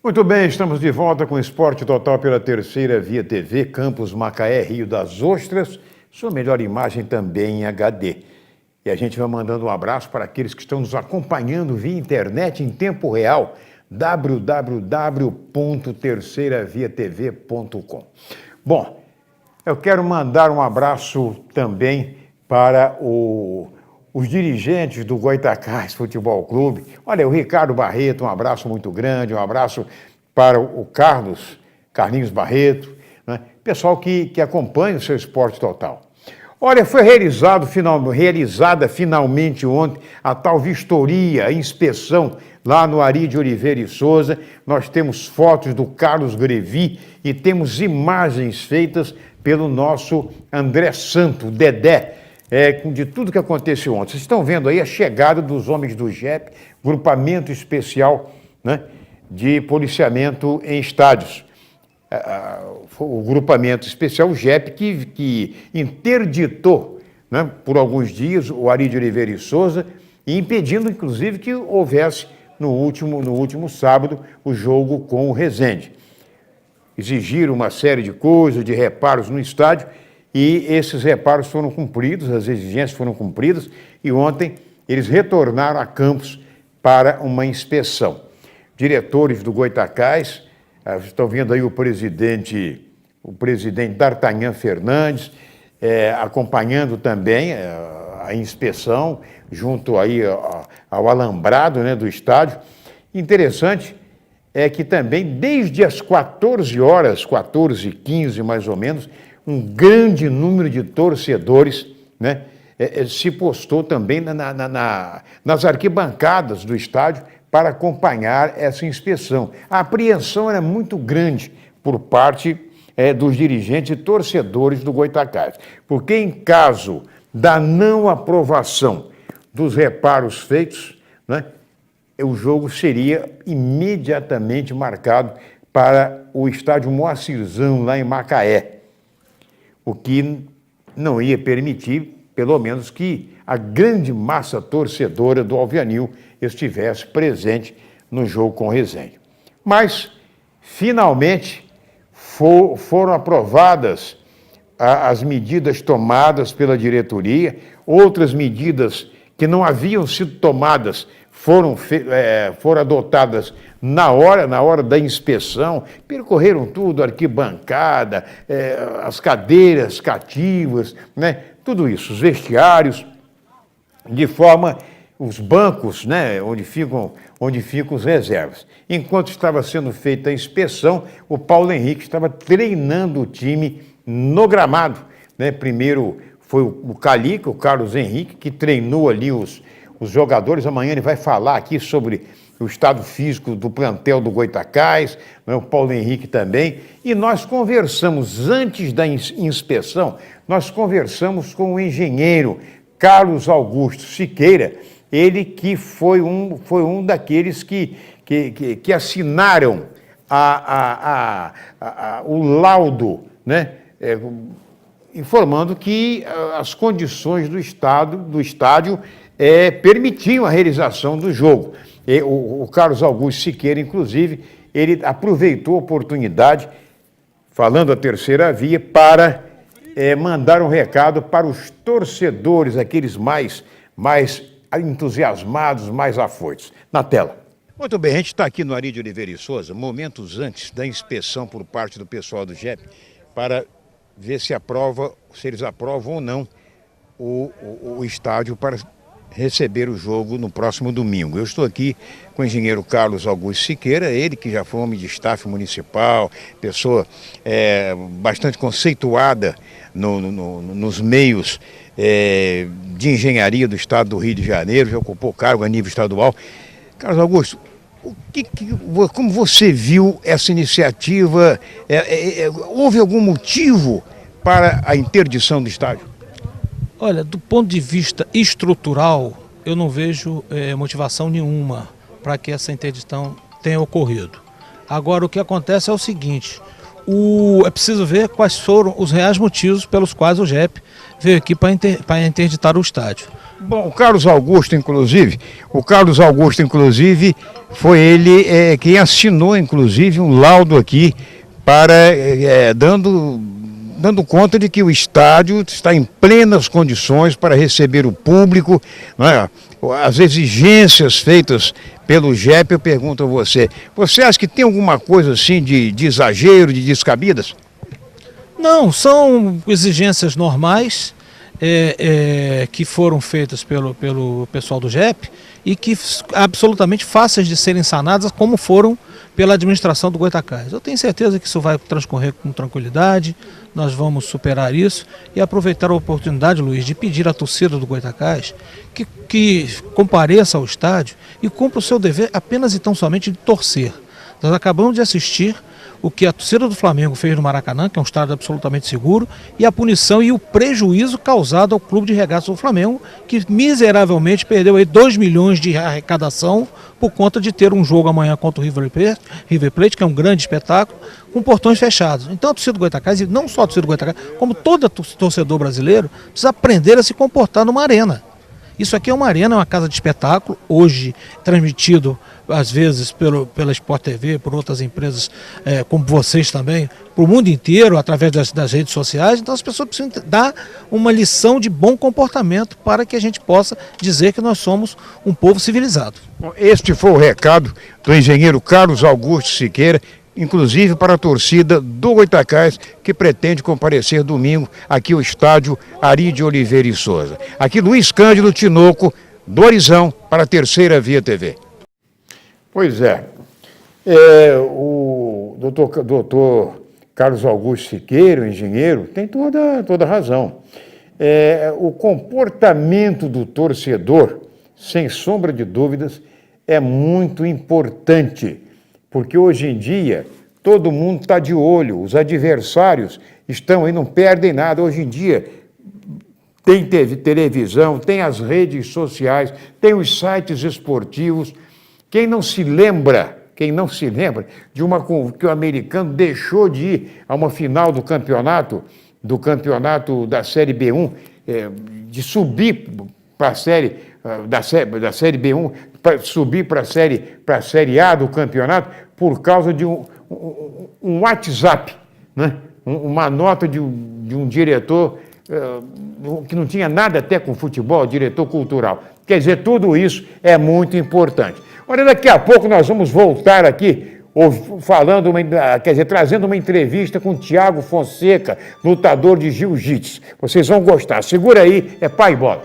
Muito bem, estamos de volta com Esporte Total pela Terceira Via TV, Campus Macaé, Rio das Ostras, sua melhor imagem também em HD. E a gente vai mandando um abraço para aqueles que estão nos acompanhando via internet em tempo real, www.terceiraviatv.com. Bom, eu quero mandar um abraço também para os dirigentes do Goytacás Futebol Clube. Olha, o Ricardo Barreto, um abraço muito grande, um abraço para o Carlinhos Barreto, né? Pessoal que acompanha o seu Esporte Total. Olha, foi realizada finalmente ontem a tal vistoria, a inspeção lá no Ari de Oliveira e Souza. Nós temos fotos do Carlos Grevi e temos imagens feitas pelo nosso André Santo, o Dedé, de tudo que aconteceu ontem. Vocês estão vendo aí a chegada dos homens do GEP, grupamento especial, né, de policiamento em estádios. O grupamento especial, o GEP, que interditou, né, por alguns dias o Ari de Oliveira e Souza, e impedindo, inclusive, que houvesse no último sábado o jogo com o Resende. Exigiram uma série de coisas, de reparos no estádio, e esses reparos foram cumpridos, as exigências foram cumpridas, e ontem eles retornaram a Campos para uma inspeção. Diretores do Goytacás, estão vendo aí o presidente D'Artagnan Fernandes, acompanhando também a inspeção, junto aí ao alambrado, né, do estádio. Interessante é que também, desde as 14 horas, 14h15 mais ou menos, um grande número de torcedores, né, se postou também nas arquibancadas do estádio para acompanhar essa inspeção. A apreensão era muito grande por parte dos dirigentes e torcedores do Goytacás, porque em caso da não aprovação dos reparos feitos, né, o jogo seria imediatamente marcado para o estádio Moacirzão, lá em Macaé, o que não ia permitir, pelo menos, que a grande massa torcedora do Alvianil estivesse presente no jogo com o Resende. Mas, finalmente, foram aprovadas as medidas tomadas pela diretoria, outras medidas que não haviam sido tomadas foram adotadas na hora da inspeção, percorreram tudo, arquibancada, as cadeiras cativas, né, tudo isso, os vestiários, de forma, os bancos, né, onde ficam os reservas. Enquanto estava sendo feita a inspeção, o Paulo Henrique estava treinando o time no gramado, né? Primeiro foi o Calica, o Carlos Henrique, que treinou ali os jogadores. Amanhã ele vai falar aqui sobre o estado físico do plantel do Goytacás, né, o Paulo Henrique também. E nós conversamos, antes da inspeção, nós conversamos com o engenheiro Carlos Augusto Siqueira, ele que foi um daqueles que assinaram o laudo, né, informando que as condições do estádio permitiam a realização do jogo. O Carlos Augusto Siqueira, inclusive, ele aproveitou a oportunidade, falando a Terceira Via, para mandar um recado para os torcedores, aqueles mais entusiasmados, mais afoitos. Na tela. Muito bem, a gente está aqui no Ari de Oliveira e Souza, momentos antes da inspeção por parte do pessoal do GEP, para ver se eles aprovam ou não o estádio para receber o jogo no próximo domingo. Eu estou aqui com o engenheiro Carlos Augusto Siqueira, ele que já foi homem de staff municipal, pessoa bastante conceituada nos meios de engenharia do estado do Rio de Janeiro, já ocupou cargo a nível estadual. Carlos Augusto, como você viu essa iniciativa? Houve algum motivo para a interdição do estádio? Olha, do ponto de vista estrutural, eu não vejo motivação nenhuma para que essa interdição tenha ocorrido. Agora, o que acontece é o seguinte, é preciso ver quais foram os reais motivos pelos quais o GEP veio aqui para interditar o estádio. Bom, o Carlos Augusto, inclusive, foi ele quem assinou, inclusive, um laudo aqui para dando conta de que o estádio está em plenas condições para receber o público, né? As exigências feitas pelo JEP, eu pergunto a você, você acha que tem alguma coisa assim de exagero, de descabidas? Não, são exigências normais que foram feitas pelo pessoal do JEP e que absolutamente fáceis de serem sanadas, como foram pela administração do Goytacás. Eu tenho certeza que isso vai transcorrer com tranquilidade, nós vamos superar isso e aproveitar a oportunidade, Luiz, de pedir à torcida do Goytacás que compareça ao estádio e cumpra o seu dever apenas e tão somente de torcer. Nós acabamos de assistir o que a torcida do Flamengo fez no Maracanã, que é um estádio absolutamente seguro, e a punição e o prejuízo causado ao Clube de Regatas do Flamengo, que miseravelmente perdeu aí 2 milhões de arrecadação por conta de ter um jogo amanhã contra o River Plate, que é um grande espetáculo, com portões fechados. Então a torcida do Goytacás, e não só a torcida do Goytacás, como todo torcedor brasileiro, precisa aprender a se comportar numa arena. Isso aqui é uma arena, é uma casa de espetáculo, hoje transmitido às vezes pela Sport TV, por outras empresas como vocês também, para o mundo inteiro, através das redes sociais. Então as pessoas precisam dar uma lição de bom comportamento para que a gente possa dizer que nós somos um povo civilizado. Bom, este foi o recado do engenheiro Carlos Augusto Siqueira, inclusive para a torcida do Goytacás, que pretende comparecer domingo aqui ao estádio Ari de Oliveira e Souza. Aqui Luiz Cândido Tinoco, do Horizão, para a Terceira Via TV. Pois é, o doutor Carlos Augusto Siqueira, o engenheiro, tem toda razão. O comportamento do torcedor, sem sombra de dúvidas, é muito importante. Porque hoje em dia todo mundo está de olho, os adversários estão aí, não perdem nada. Hoje em dia tem televisão, tem as redes sociais, tem os sites esportivos. Quem não se lembra de que o americano deixou de ir a uma final do campeonato da Série B1, de subir para a série da série B1, para subir para a série A do campeonato, por causa de um WhatsApp, né? Uma nota de um diretor que não tinha nada até com futebol, diretor cultural. Quer dizer, tudo isso é muito importante. Olha, daqui a pouco nós vamos voltar aqui trazendo uma entrevista com o Thiago Fonseca, lutador de jiu-jitsu. Vocês vão gostar. Segura aí, é pai e bola.